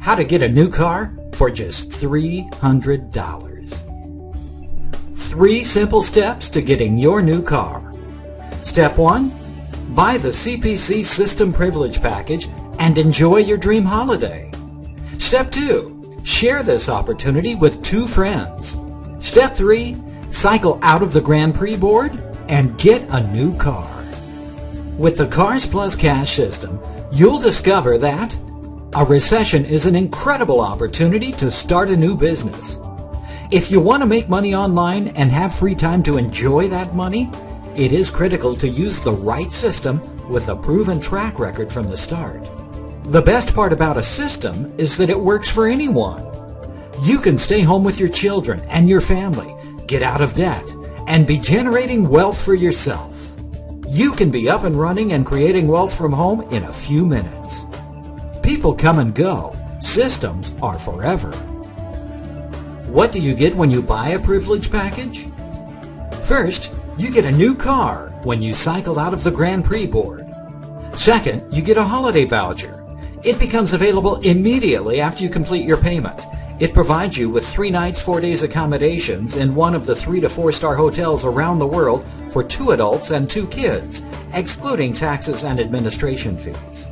How to get a new car for just $300. 3 simple steps to getting your new car. Step 1. Buy the CPC System Privilege Package and enjoy your dream holiday. Step 2. Share this opportunity with 2 friends. Step 3. Cycle out of the Grand Prix board and get a new car. With the Cars Plus Cash system, you'll discover that a recession is an incredible opportunity to start a new business. If you want to make money online and have free time to enjoy that money, it is critical to use the right system with a proven track record from the start. The best part about a system is that it works for anyone. You can stay home with your children and your family, get out of debt, and be generating wealth for yourself. You can be up and running and creating wealth from home in a few minutes. People come and go. Systems are forever. What do you get when you buy a privilege package? First, you get a new car when you cycle out of the Grand Prix board. Second, you get a holiday voucher. It becomes available immediately after you complete your payment. It provides you with 3 nights, 4 days accommodations in one of the 3 to 4-star hotels around the world for 2 adults and 2 kids, excluding taxes and administration fees.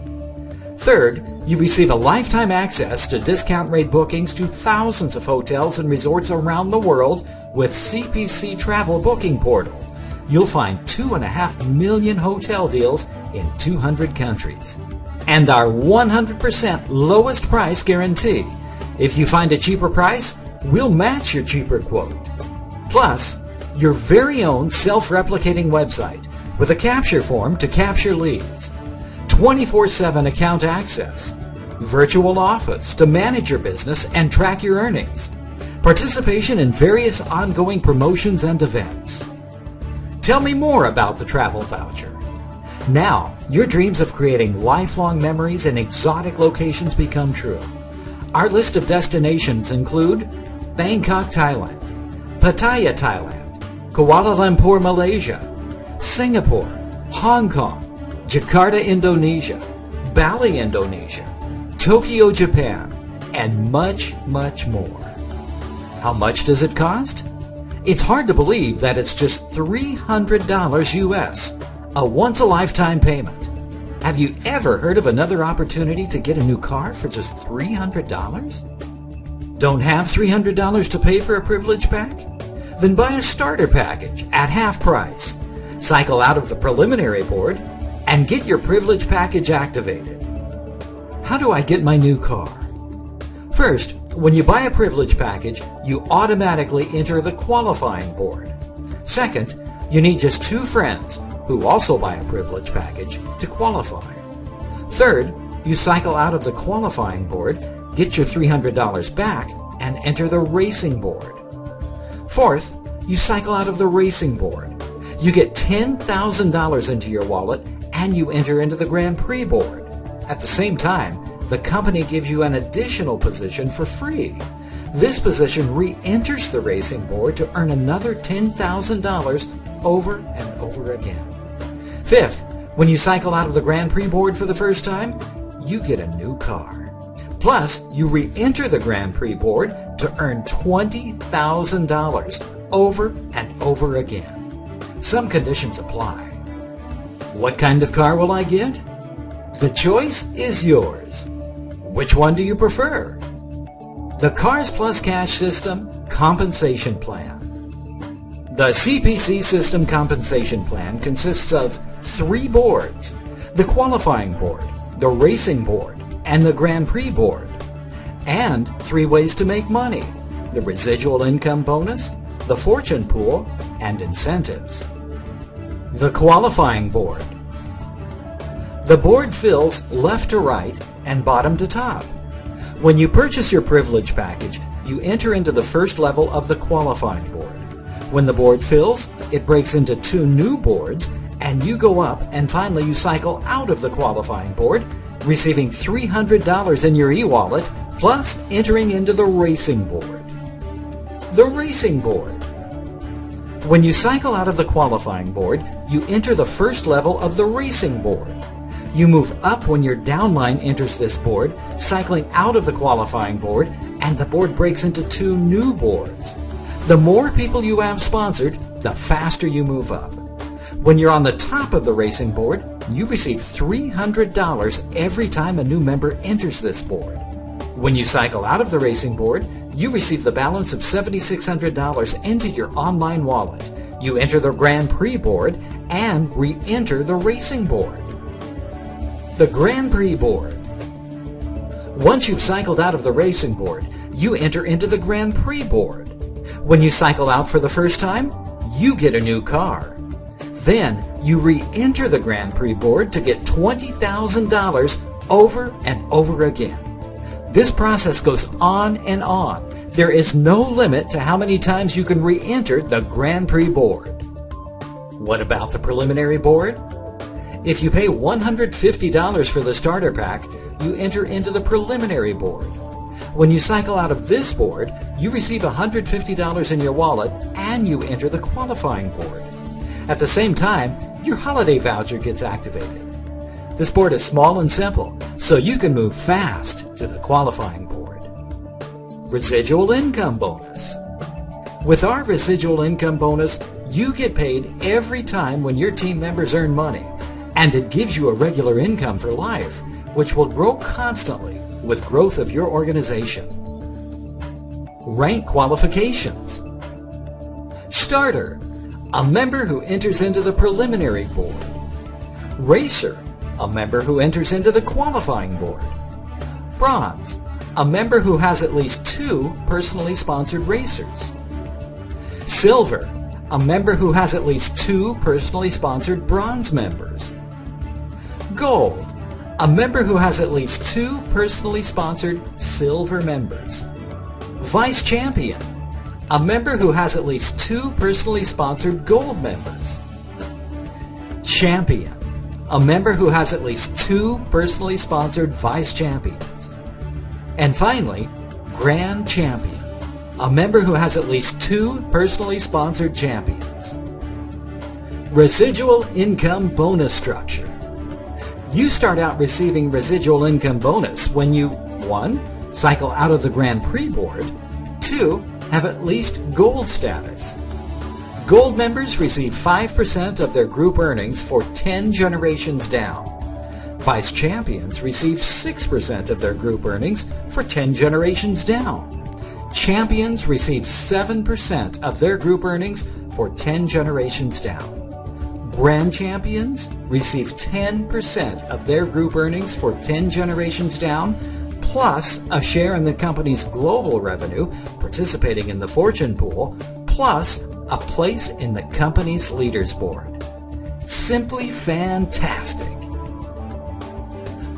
Third, you receive a lifetime access to discount rate bookings to thousands of hotels and resorts around the world with CPC Travel Booking Portal. You'll find 2.5 million hotel deals in 200 countries. And our 100% lowest price guarantee. If you find a cheaper price, we'll match your cheaper quote. Plus, your very own self-replicating website with a capture form to capture leads, 24/7 account access, virtual office to manage your business and track your earnings, participation in various ongoing promotions and events. Tell me more about the travel voucher. Now, your dreams of creating lifelong memories in exotic locations become true. Our list of destinations include Bangkok, Thailand, Pattaya, Thailand, Kuala Lumpur, Malaysia, Singapore, Hong Kong, Jakarta, Indonesia, Bali, Indonesia, Tokyo, Japan, and much, much more. How much does it cost? It's hard to believe that it's just $300 US, a once-a-lifetime payment. Have you ever heard of another opportunity to get a new car for just $300? Don't have $300 to pay for a privilege pack? Then buy a starter package at half price. Cycle out of the preliminary board and get your privilege package activated. How do I get my new car? First, when you buy a privilege package, you automatically enter the qualifying board. Second, you need just 2 friends who also buy a privilege package to qualify. Third, you cycle out of the qualifying board, get your $300 back, and enter the racing board. Fourth, you cycle out of the racing board. You get $10,000 into your wallet and you enter into the Grand Prix board. At the same time, the company gives you an additional position for free. This position re-enters the racing board to earn another $10,000 over and over again. Fifth, when you cycle out of the Grand Prix board for the first time, you get a new car. Plus, you re-enter the Grand Prix board to earn $20,000 over and over again. Some conditions apply. What kind of car will I get? The choice is yours. Which one do you prefer? The Cars Plus Cash System Compensation Plan. The CPC System Compensation Plan consists of 3 boards: the qualifying board, the racing board, and the Grand Prix board. And 3 ways to make money: the residual income bonus, the fortune pool, and incentives. The qualifying board. The board fills left to right and bottom to top. When you purchase your privilege package, you enter into the first level of the qualifying board. When the board fills, it breaks into 2 new boards, and you go up, and finally you cycle out of the qualifying board, receiving $300 in your e-wallet, plus entering into the racing board. The racing board. When you cycle out of the qualifying board, you enter the first level of the racing board. You move up when your downline enters this board, cycling out of the qualifying board, and the board breaks into two new boards. The more people you have sponsored, the faster you move up. When you're on the top of the racing board, you receive $300 every time a new member enters this board. When you cycle out of the racing board, you receive the balance of $7,600 into your online wallet. You enter the Grand Prix board and re-enter the racing board. The Grand Prix board. Once you've cycled out of the racing board, you enter into the Grand Prix board. When you cycle out for the first time, you get a new car. Then you re-enter the Grand Prix board to get $20,000 over and over again. This process goes on and on. There is no limit to how many times you can re-enter the Grand Prix board. What about the preliminary board? If you pay $150 for the starter pack, you enter into the preliminary board. When you cycle out of this board, you receive $150 in your wallet and you enter the qualifying board. At the same time, your holiday voucher gets activated. This board is small and simple, so you can move fast to the qualifying board. Residual income bonus. With our residual income bonus, you get paid every time when your team members earn money, and it gives you a regular income for life, which will grow constantly with growth of your organization. Rank qualifications. Starter, a member who enters into the preliminary board. Racer, a member who enters into the qualifying board. Bronze, a member who has at least 2 personally sponsored racers. Silver, a member who has at least 2 personally sponsored bronze members. Gold, a member who has at least 2 personally sponsored silver members. Vice Champion, a member who has at least 2 personally sponsored gold members. Champion, a member who has at least 2 personally sponsored vice champions. And finally, Grand Champion, a member who has at least 2 personally sponsored champions. Residual income bonus structure. You start out receiving residual income bonus when you 1. Cycle out of the Grand Prix board, 2. Have at least gold status. Gold members receive 5% of their group earnings for 10 generations down. Vice champions receive 6% of their group earnings for 10 generations down. Champions receive 7% of their group earnings for 10 generations down. Grand champions receive 10% of their group earnings for 10 generations down, plus a share in the company's global revenue, participating in the fortune pool, plus a place in the company's leaders board. Simply fantastic.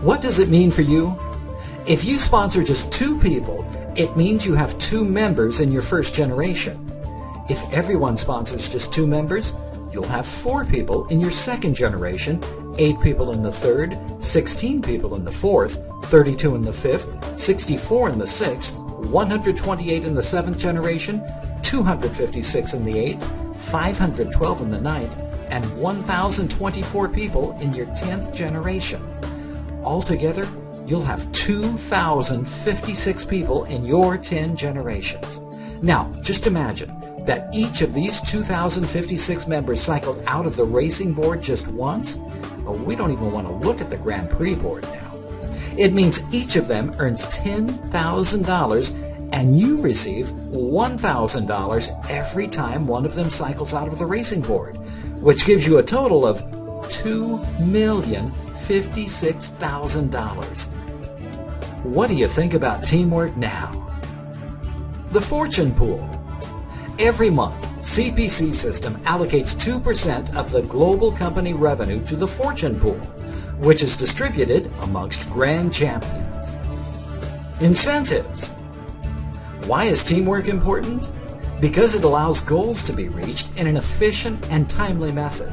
What does it mean for you? If you sponsor just 2 people, it means you have 2 members in your first generation. If everyone sponsors just 2 members, you'll have 4 people in your second generation, 8 people in the third, 16 people in the fourth, 32 in the fifth, 64 in the sixth, 128 in the 7th generation, 256 in the 8th, 512 in the 9th, and 1,024 people in your 10th generation. Altogether, you'll have 2,056 people in your 10 generations. Now, just imagine that each of these 2,056 members cycled out of the racing board just once. Well, we don't even want to look at the Grand Prix board now. It means each of them earns $10,000 and you receive $1,000 every time one of them cycles out of the racing board, which gives you a total of $2,056,000. What do you think about teamwork now? The fortune pool. Every month, CPC System allocates 2% of the global company revenue to the fortune pool, which is distributed amongst grand champions. Incentives. Why is teamwork important? Because it allows goals to be reached in an efficient and timely method.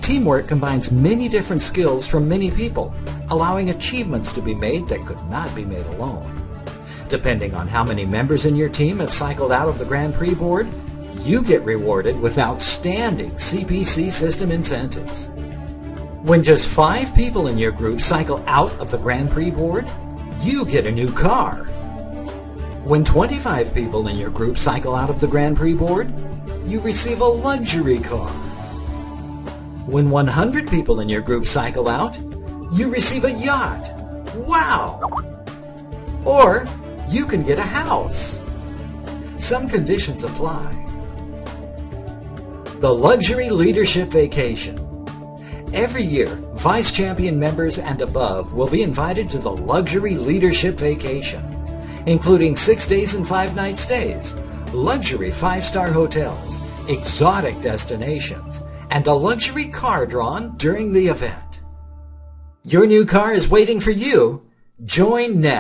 Teamwork combines many different skills from many people, allowing achievements to be made that could not be made alone. Depending on how many members in your team have cycled out of the Grand Prix board, you get rewarded with outstanding CPC system incentives. When just 5 people in your group cycle out of the Grand Prix board, you get a new car. When 25 people in your group cycle out of the Grand Prix board, you receive a luxury car. When 100 people in your group cycle out, you receive a yacht. Wow! Or you can get a house. Some conditions apply. The Luxury Leadership Vacation. Every year, Vice Champion members and above will be invited to the Luxury Leadership Vacation, including 6 days and 5 night stays, luxury 5-star hotels, exotic destinations, and a luxury car drawn during the event. Your new car is waiting for you. Join now.